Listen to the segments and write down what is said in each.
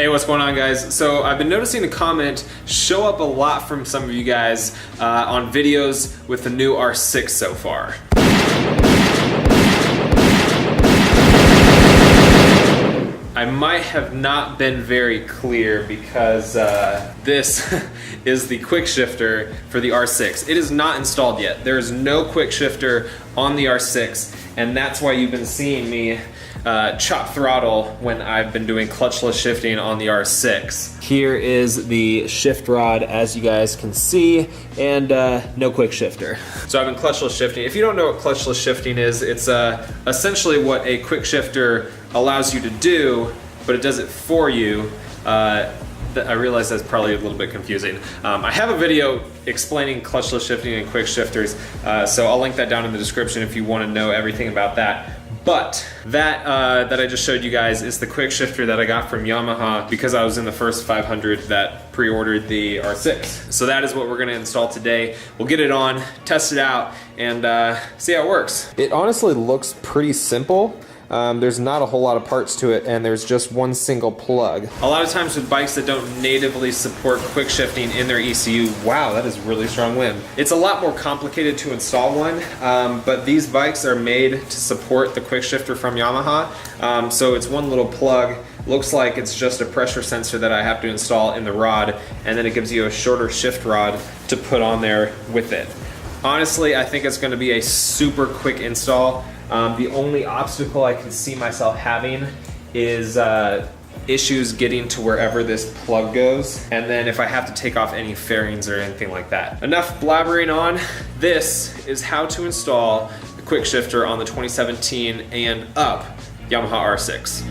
Hey, what's going on, guys? So I've been noticing a comment show up a lot from some of you guys on videos with the new R6 so far. I might have not been very clear because this is the Quickshifter for the R6. It is not installed yet. There is no Quickshifter on the R6, and that's why you've been seeing me chop throttle when I've been doing clutchless shifting on the R6. Here is the shift rod, as you guys can see, and no quick shifter. So I've been clutchless shifting. If you don't know what clutchless shifting is, it's essentially what a quick shifter allows you to do, but it does it for you. I realize that's probably a little bit confusing. I have a video explaining clutchless shifting and quick shifters, so I'll link that down in the description if you want to know everything about that. But that I just showed you guys is the quick shifter that I got from Yamaha because I was in the first 500 that pre-ordered the R6. So that is what we're gonna install today. We'll get it on, test it out, and see how it works. It honestly looks pretty simple. There's not a whole lot of parts to it, and there's just one single plug. A lot of times with bikes that don't natively support quick shifting in their ECU, wow, that is really strong wind. It's a lot more complicated to install one, but these bikes are made to support the quick shifter from Yamaha. So it's one little plug. Looks like it's just a pressure sensor that I have to install in the rod, and then it gives you a shorter shift rod to put on there with it. Honestly, I think it's gonna be a super quick install. The only obstacle I can see myself having is issues getting to wherever this plug goes, and then if I have to take off any fairings or anything like that. Enough blabbering on. This is how to install the quick shifter on the 2017 and up Yamaha R6.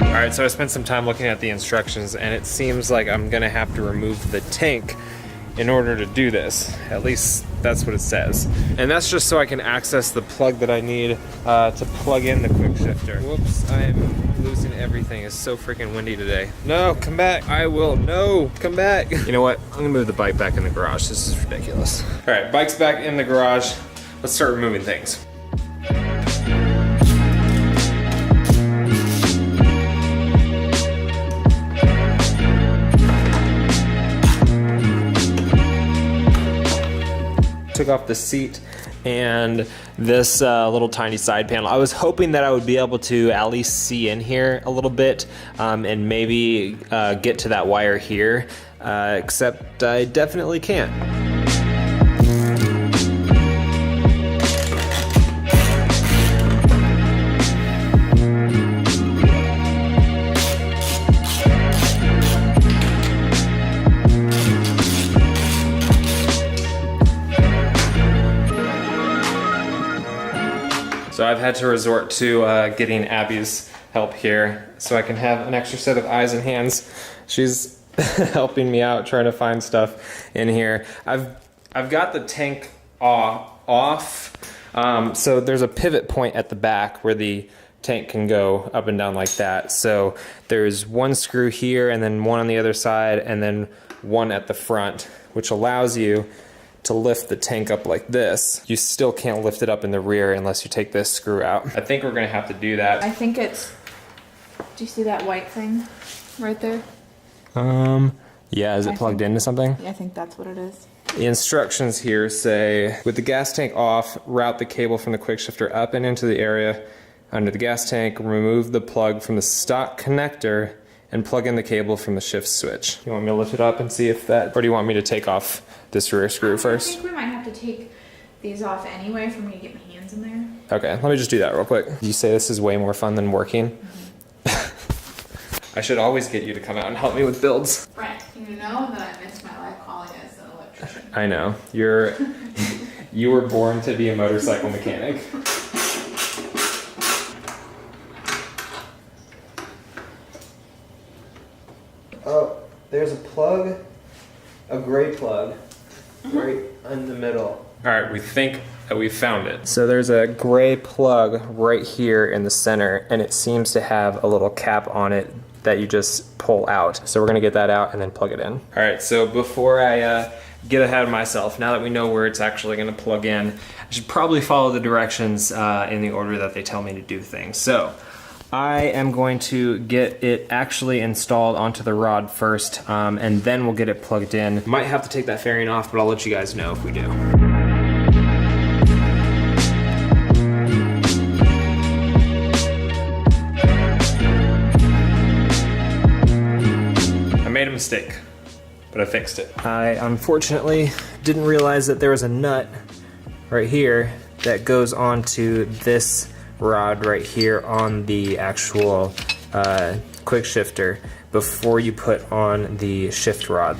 Alright, so I spent some time looking at the instructions, and it seems like I'm gonna have to remove the tank in order to do this. At least that's what it says. And that's just so I can access the plug that I need to plug in the quick shifter. Whoops, I am losing everything. It's so freaking windy today. No, come back. I will. No, come back. You know what? I'm gonna move the bike back in the garage. This is ridiculous. Alright, bike's back in the garage. Let's start removing things. Took off the seat and this little tiny side panel. I was hoping that I would be able to at least see in here a little bit and maybe get to that wire here, except I definitely can't. So I've had to resort to getting Abby's help here so I can have an extra set of eyes and hands. She's helping me out trying to find stuff in here. I've got the tank off. So there's a pivot point at the back where the tank can go up and down like that. So there's one screw here and then one on the other side and then one at the front, which allows you to lift the tank up like this. You still can't lift it up in the rear unless you take this screw out. I think we're gonna have to do that. I think it's, do you see that white thing right there? Yeah, is it plugged into something? I think that's what it is. The instructions here say, with the gas tank off, route the cable from the quick shifter up and into the area under the gas tank, remove the plug from the stock connector, and plug in the cable from the shift switch. You want me to lift it up and see if that, or do you want me to take off this rear screw first? I think we might have to take these off anyway for me to get my hands in there. Okay, let me just do that real quick. You say this is way more fun than working? I should always get you to come out and help me with builds. Brent, you know that I missed my life calling as an electrician. I know. You were born to be a motorcycle mechanic. Oh, there's a plug, a gray plug, right in the middle. All right, we think that we found it. So there's a gray plug right here in the center, and it seems to have a little cap on it that you just pull out. So we're gonna get that out and then plug it in. All right, so before I get ahead of myself. Now that we know where it's actually gonna plug in, I should probably follow the directions in the order that they tell me to do things. So I am going to get it actually installed onto the rod first, and then we'll get it plugged in. Might have to take that fairing off, but I'll let you guys know if we do. I made a mistake, but I fixed it. I unfortunately didn't realize that there was a nut right here that goes onto this rod right here on the actual Quickshifter before you put on the shift rod.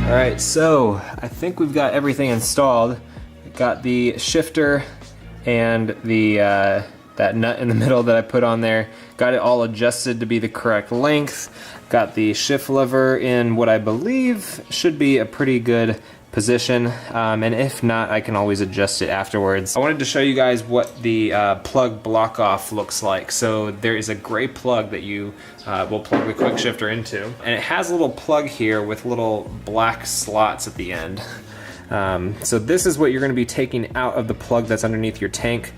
Alright, so I think we've got everything installed. We've got the shifter and the that nut in the middle that I put on there. Got it all adjusted to be the correct length. Got the shift lever in what I believe should be a pretty good position, and if not, I can always adjust it afterwards. I wanted to show you guys what the plug block off looks like. So there is a gray plug that you will plug the Quickshifter into, and it has a little plug here with little black slots at the end. So this is what you're going to be taking out of the plug that's underneath your tank,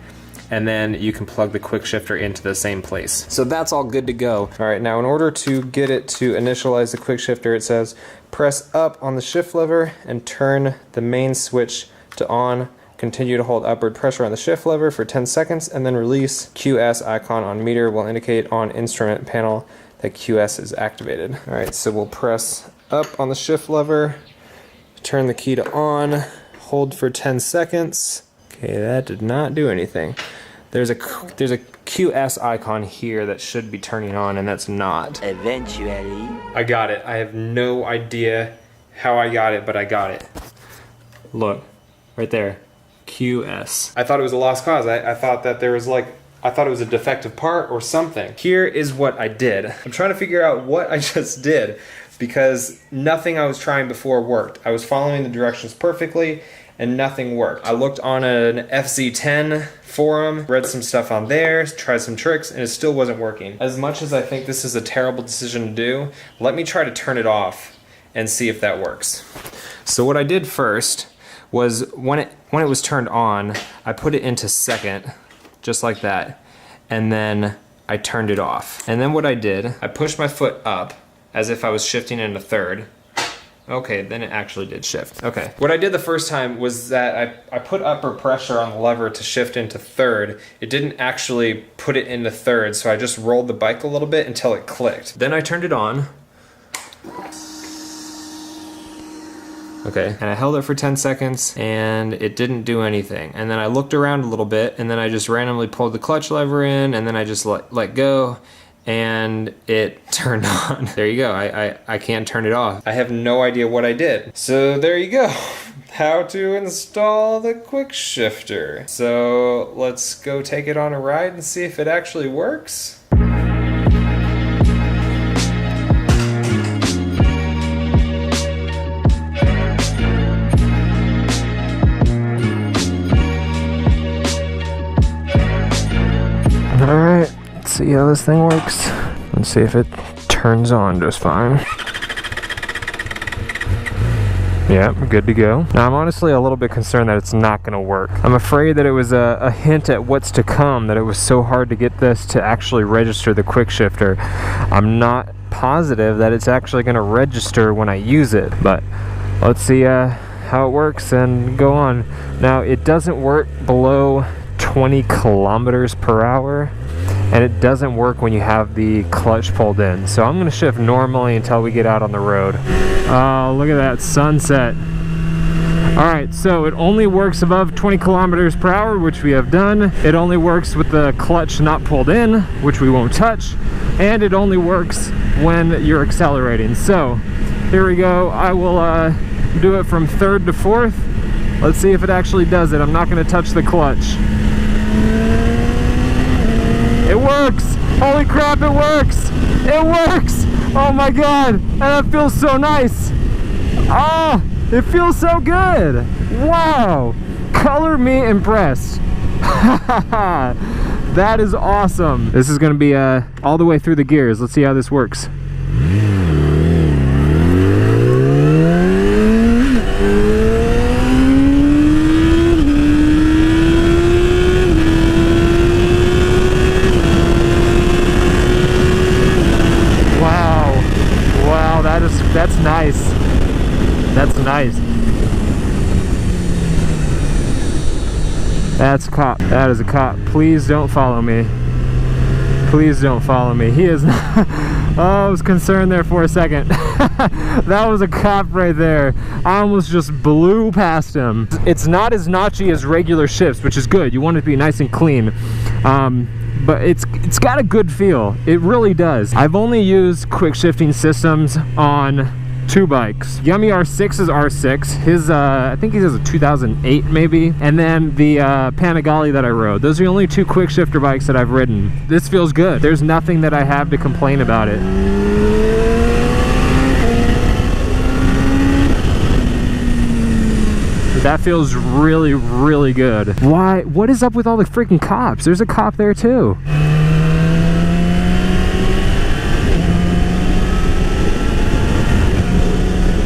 and then you can plug the Quickshifter into the same place. So that's all good to go. All right, now in order to get it to initialize the Quickshifter, it says press up on the shift lever and turn the main switch to on. Continue to hold upward pressure on the shift lever for 10 seconds and then release. QS icon on meter will indicate on instrument panel that QS is activated. All right, so we'll press up on the shift lever, turn the key to on, hold for 10 seconds. Okay, that did not do anything. There's a QS icon here that should be turning on, and that's not. Eventually. I got it. I have no idea how I got it, but I got it. Look, right there, QS. I thought it was a lost cause. I thought that there was I thought it was a defective part or something. Here is what I did. I'm trying to figure out what I just did because nothing I was trying before worked. I was following the directions perfectly and nothing worked. I looked on an FZ10 forum, read some stuff on there, tried some tricks, and it still wasn't working. As much as I think this is a terrible decision to do, let me try to turn it off and see if that works. So what I did first was when it was turned on, I put it into second, just like that, and then I turned it off. And then what I did, I pushed my foot up as if I was shifting into third. Okay, then it actually did shift. Okay. What I did the first time was that I put upper pressure on the lever to shift into third. It didn't actually put it into third, so I just rolled the bike a little bit until it clicked. Then I turned it on. Okay, and I held it for 10 seconds and it didn't do anything. And then I looked around a little bit and then I just randomly pulled the clutch lever in and then I just let go. And it turned on. There you go, I can't turn it off. I have no idea what I did. So there you go, how to install the Quickshifter. So let's go take it on a ride and see if it actually works. Alright. See how this thing works. Let's see if it turns on just fine. Yeah, good to go. Now I'm honestly a little bit concerned that it's not gonna work. I'm afraid that it was a hint at what's to come, that it was so hard to get this to actually register the Quickshifter. I'm not positive that it's actually gonna register when I use it, but let's see how it works and go on. Now it doesn't work below 20 kilometers per hour. And it doesn't work when you have the clutch pulled in. So I'm gonna shift normally until we get out on the road. Oh, look at that sunset. All right, so it only works above 20 kilometers per hour, which we have done. It only works with the clutch not pulled in, which we won't touch. And it only works when you're accelerating. So here we go. I will do it from third to fourth. Let's see if it actually does it. I'm not gonna touch the clutch. It works! Holy crap, it works! It works! Oh my god! And that feels so nice! Oh, it feels so good. Wow. Color me impressed. That is awesome. This is gonna be all the way through the gears. Let's see how this works. Wow, that's nice. That's nice. That's a cop. That is a cop. Please don't follow me. Please don't follow me. He is not. Oh, I was concerned there for a second. That was a cop right there. I almost just blew past him. It's not as notchy as regular shifts, which is good. You want it to be nice and clean. But it's got a good feel. It really does. I've only used quick shifting systems on 2 bikes. Yummy R6 is R6. His I think he has a 2008 maybe, and then the Panigale that I rode. Those are the only 2 quick shifter bikes that I've ridden. This feels good. There's nothing that I have to complain about it. That feels really, really good. Why? What is up with all the freaking cops? There's a cop there too.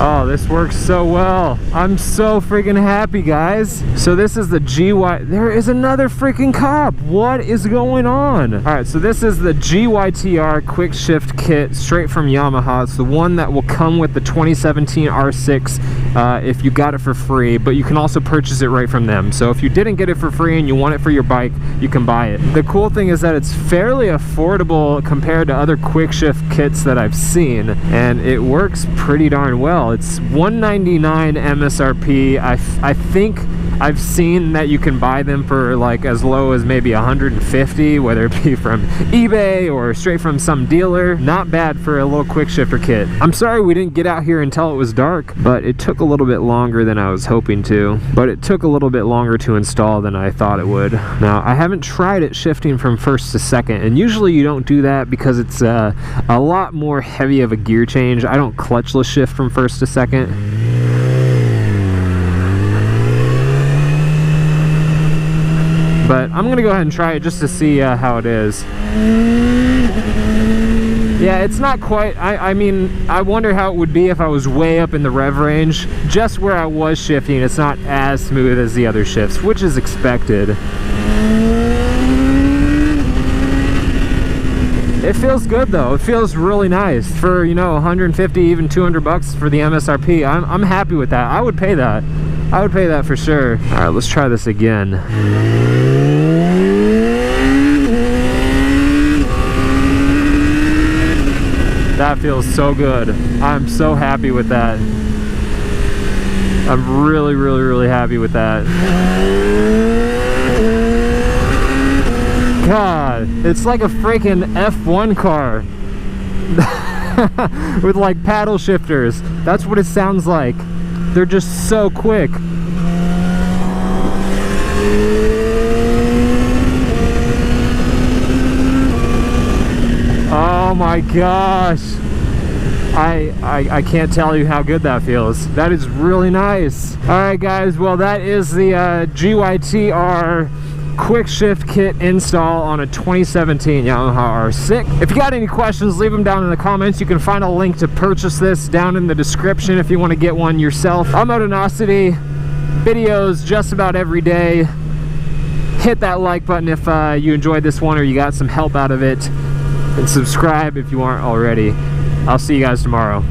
Oh, this works so well. I'm so freaking happy, guys. So this is the GY. There is another freaking cop. What is going on? All right, so this is the GYTR quick shift kit straight from Yamaha. It's the one that will come with the 2017 R6 if you got it for free, but you can also purchase it right from them. So if you didn't get it for free and you want it for your bike, you can buy it. The cool thing is that it's fairly affordable compared to other quick shift kits that I've seen, and it works pretty darn well. It's $199 MSRP. I think I've seen that you can buy them for like as low as maybe $150, whether it be from eBay or straight from some dealer. Not bad for a little quick shifter kit. I'm sorry we didn't get out here until it was dark, but it took a little bit longer than I was hoping to. But it took a little bit longer to install than I thought it would. Now, I haven't tried it shifting from first to second, and usually you don't do that because it's a lot more heavy of a gear change. I don't clutchless shift from first to second. But I'm gonna go ahead and try it just to see how it is. Yeah, it's not quite, I mean, I wonder how it would be if I was way up in the rev range. Just where I was shifting, it's not as smooth as the other shifts, which is expected. It feels good though. It feels really nice for, you know, 150, even 200 bucks for the MSRP. I'm happy with that. I would pay that. I would pay that for sure. All right, let's try this again. That feels so good. I'm so happy with that. I'm really, really, really happy with that. God, it's like a freaking F1 car with like paddle shifters. That's what it sounds like. They're just so quick. Oh my gosh. I can't tell you how good that feels. That is really nice. All right, guys. Well, that is the GYTR quick shift kit install on a 2017 Yamaha R6. If you got any questions, leave them down in the comments. You can find a link to purchase this down in the description if you want to get one yourself. I'm Motonosity, videos just about every day. Hit that like button if you enjoyed this one or you got some help out of it, and subscribe if you aren't already. I'll see you guys tomorrow.